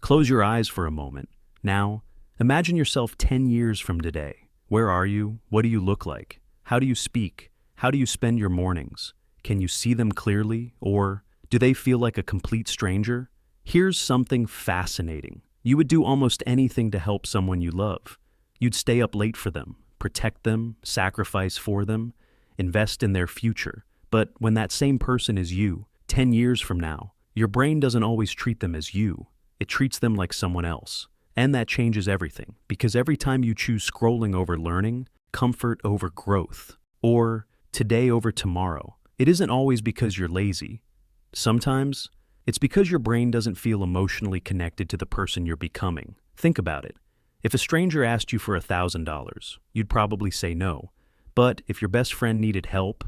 Close your eyes for a moment. Now, imagine yourself 10 years from today. Where are you? What do you look like? How do you speak? How do you spend your mornings? Can you see them clearly, or do they feel like a complete stranger? Here's something fascinating. You would do almost anything to help someone you love. You'd stay up late for them, protect them, sacrifice for them, invest in their future. But when that same person is you, 10 years from now, your brain doesn't always treat them as you. It treats them like someone else. And that changes everything, because every time you choose scrolling over learning, comfort over growth, or today over tomorrow, it isn't always because you're lazy. Sometimes, it's because your brain doesn't feel emotionally connected to the person you're becoming. Think about it. If a stranger asked you for $1,000, you'd probably say no. But if your best friend needed help,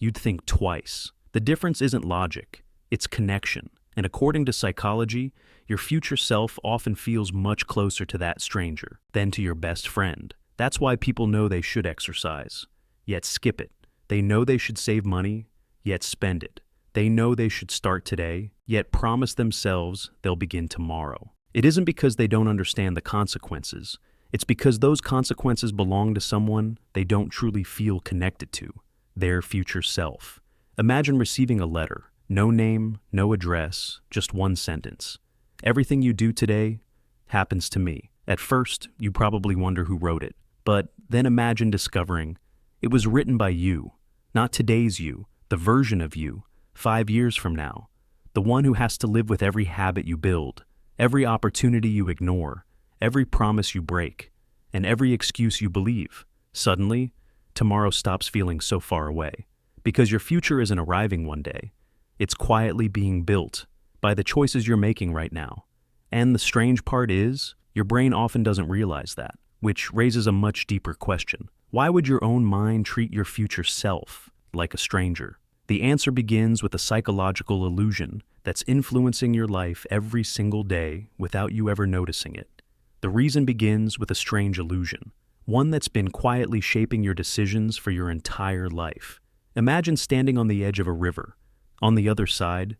you'd think twice. The difference isn't logic, it's connection. And according to psychology, your future self often feels much closer to that stranger than to your best friend. That's why people know they should exercise, yet skip it. They know they should save money, yet spend it. They know they should start today, yet promise themselves they'll begin tomorrow. It isn't because they don't understand the consequences. It's because those consequences belong to someone they don't truly feel connected to, their future self. Imagine receiving a letter. No name, no address, just one sentence. Everything you do today happens to me. At first, you probably wonder who wrote it, but then imagine discovering it was written by you, not today's you, the version of you, 5 years from now, the one who has to live with every habit you build, every opportunity you ignore, every promise you break, and every excuse you believe. Suddenly, tomorrow stops feeling so far away, because your future isn't arriving one day. It's quietly being built by the choices you're making right now. And the strange part is, your brain often doesn't realize that, which raises a much deeper question. Why would your own mind treat your future self like a stranger? The answer begins with a psychological illusion that's influencing your life every single day without you ever noticing it. The reason begins with a strange illusion, one that's been quietly shaping your decisions for your entire life. Imagine standing on the edge of a river. On the other side,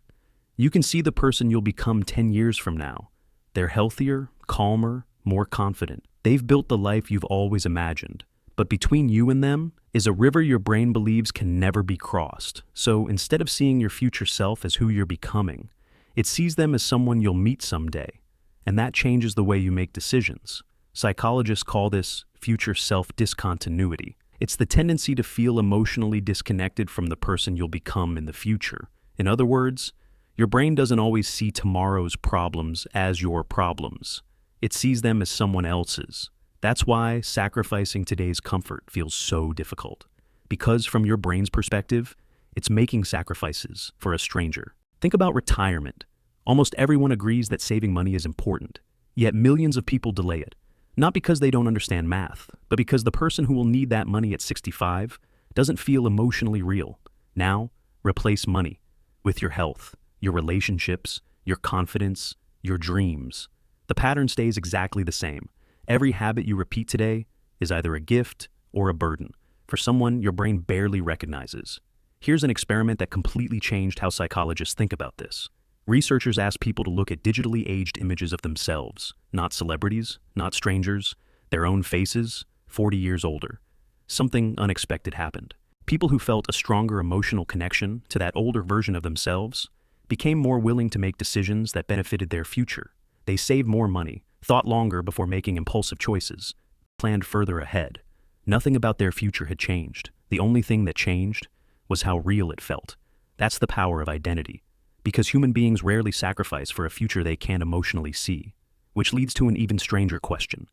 you can see the person you'll become 10 years from now. They're healthier, calmer, more confident. They've built the life you've always imagined. But between you and them is a river your brain believes can never be crossed. So instead of seeing your future self as who you're becoming, it sees them as someone you'll meet someday. And that changes the way you make decisions. Psychologists call this future self discontinuity. It's the tendency to feel emotionally disconnected from the person you'll become in the future. In other words, your brain doesn't always see tomorrow's problems as your problems. It sees them as someone else's. That's why sacrificing today's comfort feels so difficult. Because from your brain's perspective, it's making sacrifices for a stranger. Think about retirement. Almost everyone agrees that saving money is important, yet millions of people delay it. Not because they don't understand math, but because the person who will need that money at 65 doesn't feel emotionally real. Now, replace money with your health, your relationships, your confidence, your dreams. The pattern stays exactly the same. Every habit you repeat today is either a gift or a burden for someone your brain barely recognizes. Here's an experiment that completely changed how psychologists think about this. Researchers asked people to look at digitally aged images of themselves, not celebrities, not strangers, their own faces, 40 years older. Something unexpected happened. People who felt a stronger emotional connection to that older version of themselves became more willing to make decisions that benefited their future. They saved more money, thought longer before making impulsive choices, planned further ahead. Nothing about their future had changed. The only thing that changed was how real it felt. That's the power of identity. Because human beings rarely sacrifice for a future they can't emotionally see. Which leads to an even stranger question.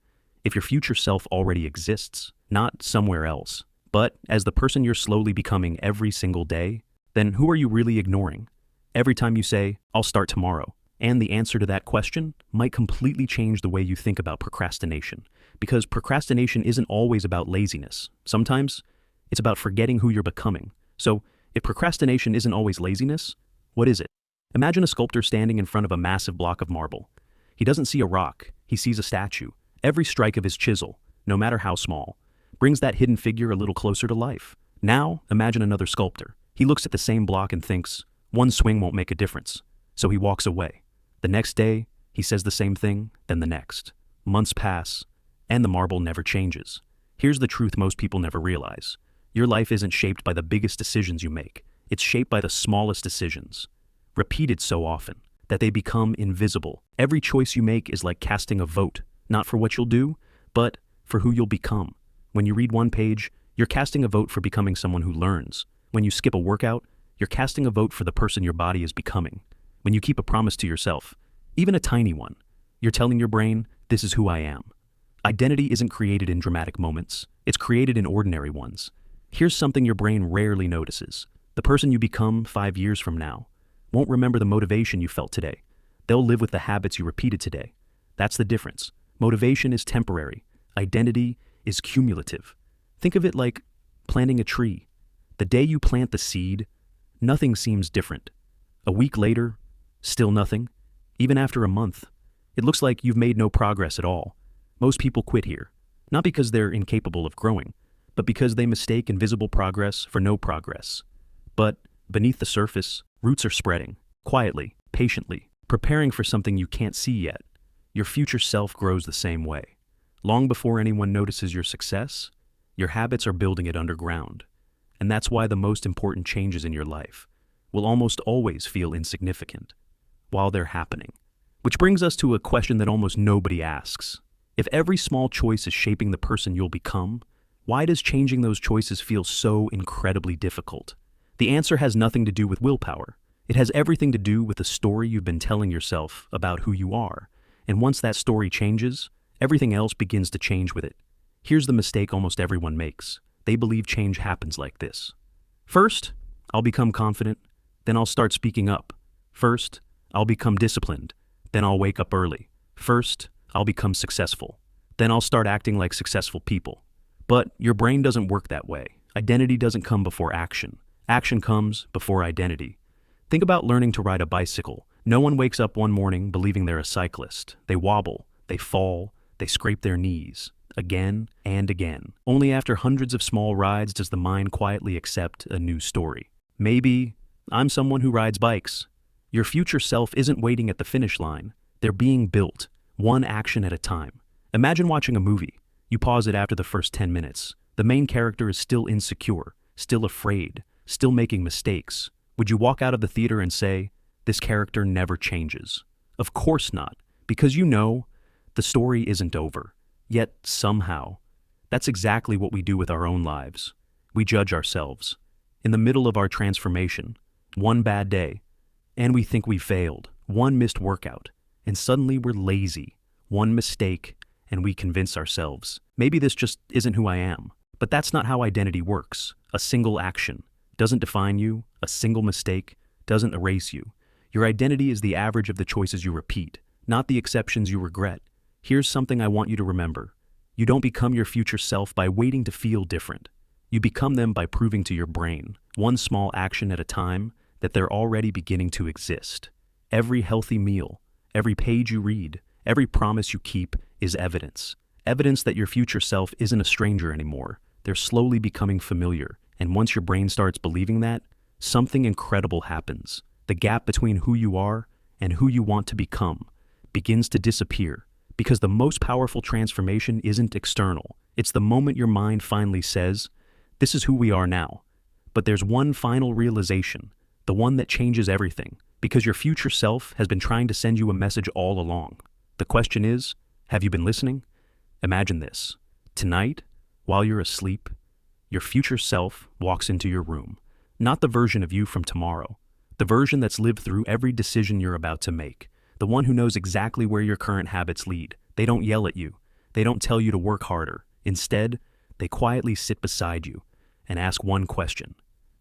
If your future self already exists, not somewhere else, but as the person you're slowly becoming every single day, then who are you really ignoring? Every time you say, "I'll start tomorrow," and the answer to that question might completely change the way you think about procrastination. Because procrastination isn't always about laziness. Sometimes it's about forgetting who you're becoming. So if procrastination isn't always laziness, what is it? Imagine a sculptor standing in front of a massive block of marble. He doesn't see a rock, he sees a statue. Every strike of his chisel, no matter how small, brings that hidden figure a little closer to life. Now, imagine another sculptor. He looks at the same block and thinks, one swing won't make a difference. So he walks away. The next day, He says the same thing, then the next. Months pass, and the marble never changes. Here's the truth most people never realize. Your life isn't shaped by the biggest decisions you make. It's shaped by the smallest decisions, repeated so often that they become invisible. Every choice you make is like casting a vote, not for what you'll do, but for who you'll become. When you read one page, you're casting a vote for becoming someone who learns. When you skip a workout, you're casting a vote for the person your body is becoming. When you keep a promise to yourself, even a tiny one, you're telling your brain, this is who I am. Identity isn't created in dramatic moments. It's created in ordinary ones. Here's something your brain rarely notices. The person you become 5 years from now won't remember the motivation you felt today. They'll live with the habits you repeated today. That's the difference. Motivation is temporary. Identity is cumulative. Think of it like planting a tree. The day you plant the seed, nothing seems different. A week later, still nothing. Even after a month, it looks like you've made no progress at all. Most people quit here, not because they're incapable of growing, but because they mistake invisible progress for no progress. But beneath the surface, roots are spreading, quietly, patiently, preparing for something you can't see yet. Your future self grows the same way. Long before anyone notices your success, your habits are building it underground. And that's why the most important changes in your life will almost always feel insignificant while they're happening. Which brings us to a question that almost nobody asks. If every small choice is shaping the person you'll become, why does changing those choices feel so incredibly difficult? The answer has nothing to do with willpower. It has everything to do with the story you've been telling yourself about who you are. And once that story changes, everything else begins to change with it. Here's the mistake almost everyone makes. They believe change happens like this. First, I'll become confident, then I'll start speaking up. First, I'll become disciplined, then I'll wake up early. First, I'll become successful, then I'll start acting like successful people. But your brain doesn't work that way. Identity doesn't come before action. Action comes before identity. Think about learning to ride a bicycle. No one wakes up one morning believing they're a cyclist. They wobble, they fall, they scrape their knees, again and again. Only after hundreds of small rides does the mind quietly accept a new story. Maybe I'm someone who rides bikes. Your future self isn't waiting at the finish line. They're being built, one action at a time. Imagine watching a movie. You pause it after the first 10 minutes. The main character is still insecure, still afraid, still making mistakes. Would you walk out of the theater and say, this character never changes? Of course not, because you know the story isn't over. Yet somehow, that's exactly what we do with our own lives. We judge ourselves. In the middle of our transformation, one bad day, and we think we failed. One missed workout, and suddenly we're lazy. One mistake, and we convince ourselves, maybe this just isn't who I am. But that's not how identity works. A single action doesn't define you. A single mistake doesn't erase you. Your identity is the average of the choices you repeat, not the exceptions you regret. Here's something I want you to remember. You don't become your future self by waiting to feel different. You become them by proving to your brain, one small action at a time, that they're already beginning to exist. Every healthy meal, every page you read, every promise you keep is evidence. Evidence that your future self isn't a stranger anymore. They're slowly becoming familiar. And once your brain starts believing that, something incredible happens. The gap between who you are and who you want to become begins to disappear. Because the most powerful transformation isn't external. It's the moment your mind finally says, this is who we are now. But there's one final realization, the one that changes everything. Because your future self has been trying to send you a message all along. The question is, have you been listening? Imagine this. Tonight, while you're asleep, your future self walks into your room. Not the version of you from tomorrow. The version that's lived through every decision you're about to make. The one who knows exactly where your current habits lead. They don't yell at you. They don't tell you to work harder. Instead, they quietly sit beside you and ask one question.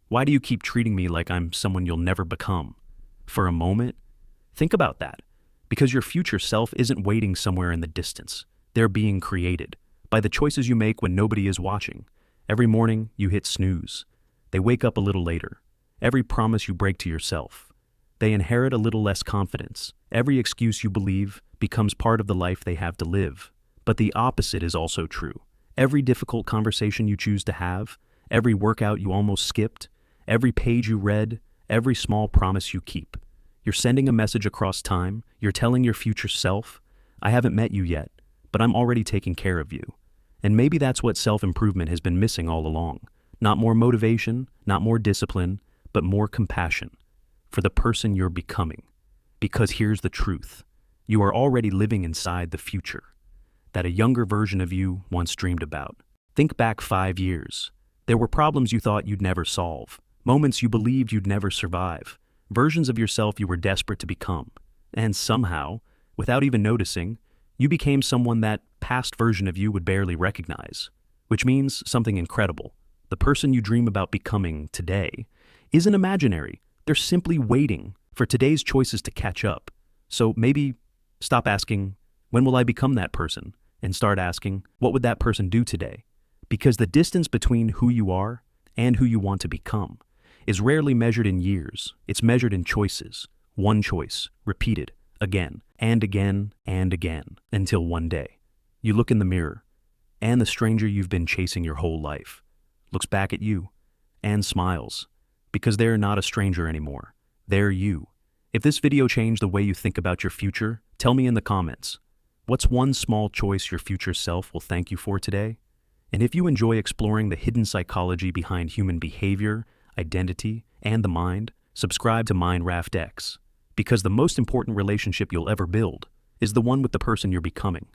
Why do you keep treating me like I'm someone you'll never become? For a moment, think about that. Because your future self isn't waiting somewhere in the distance. They're being created by the choices you make when nobody is watching. Every morning, you hit snooze. They wake up a little later. Every promise you break to yourself. They inherit a little less confidence. Every excuse you believe becomes part of the life they have to live. But the opposite is also true. Every difficult conversation you choose to have, every workout you almost skipped, every page you read, every small promise you keep. You're sending a message across time. You're telling your future self, I haven't met you yet, but I'm already taking care of you. And maybe that's what self-improvement has been missing all along. Not more motivation, not more discipline, but more compassion for the person you're becoming. Because here's the truth. You are already living inside the future that a younger version of you once dreamed about. Think back 5 years. There were problems you thought you'd never solve, moments you believed you'd never survive, versions of yourself you were desperate to become. And somehow, without even noticing, you became someone that past version of you would barely recognize, which means something incredible. The person you dream about becoming today isn't imaginary. They're simply waiting for today's choices to catch up. So maybe stop asking, when will I become that person? And start asking, what would that person do today? Because the distance between who you are and who you want to become is rarely measured in years. It's measured in choices. One choice, repeated, again, and again, and again, until one day, you look in the mirror, and the stranger you've been chasing your whole life looks back at you and smiles, because they're not a stranger anymore. They're you. If this video changed the way you think about your future, tell me in the comments. What's one small choice your future self will thank you for today? And if you enjoy exploring the hidden psychology behind human behavior, identity, and the mind, subscribe to MindraftX, because the most important relationship you'll ever build is the one with the person you're becoming.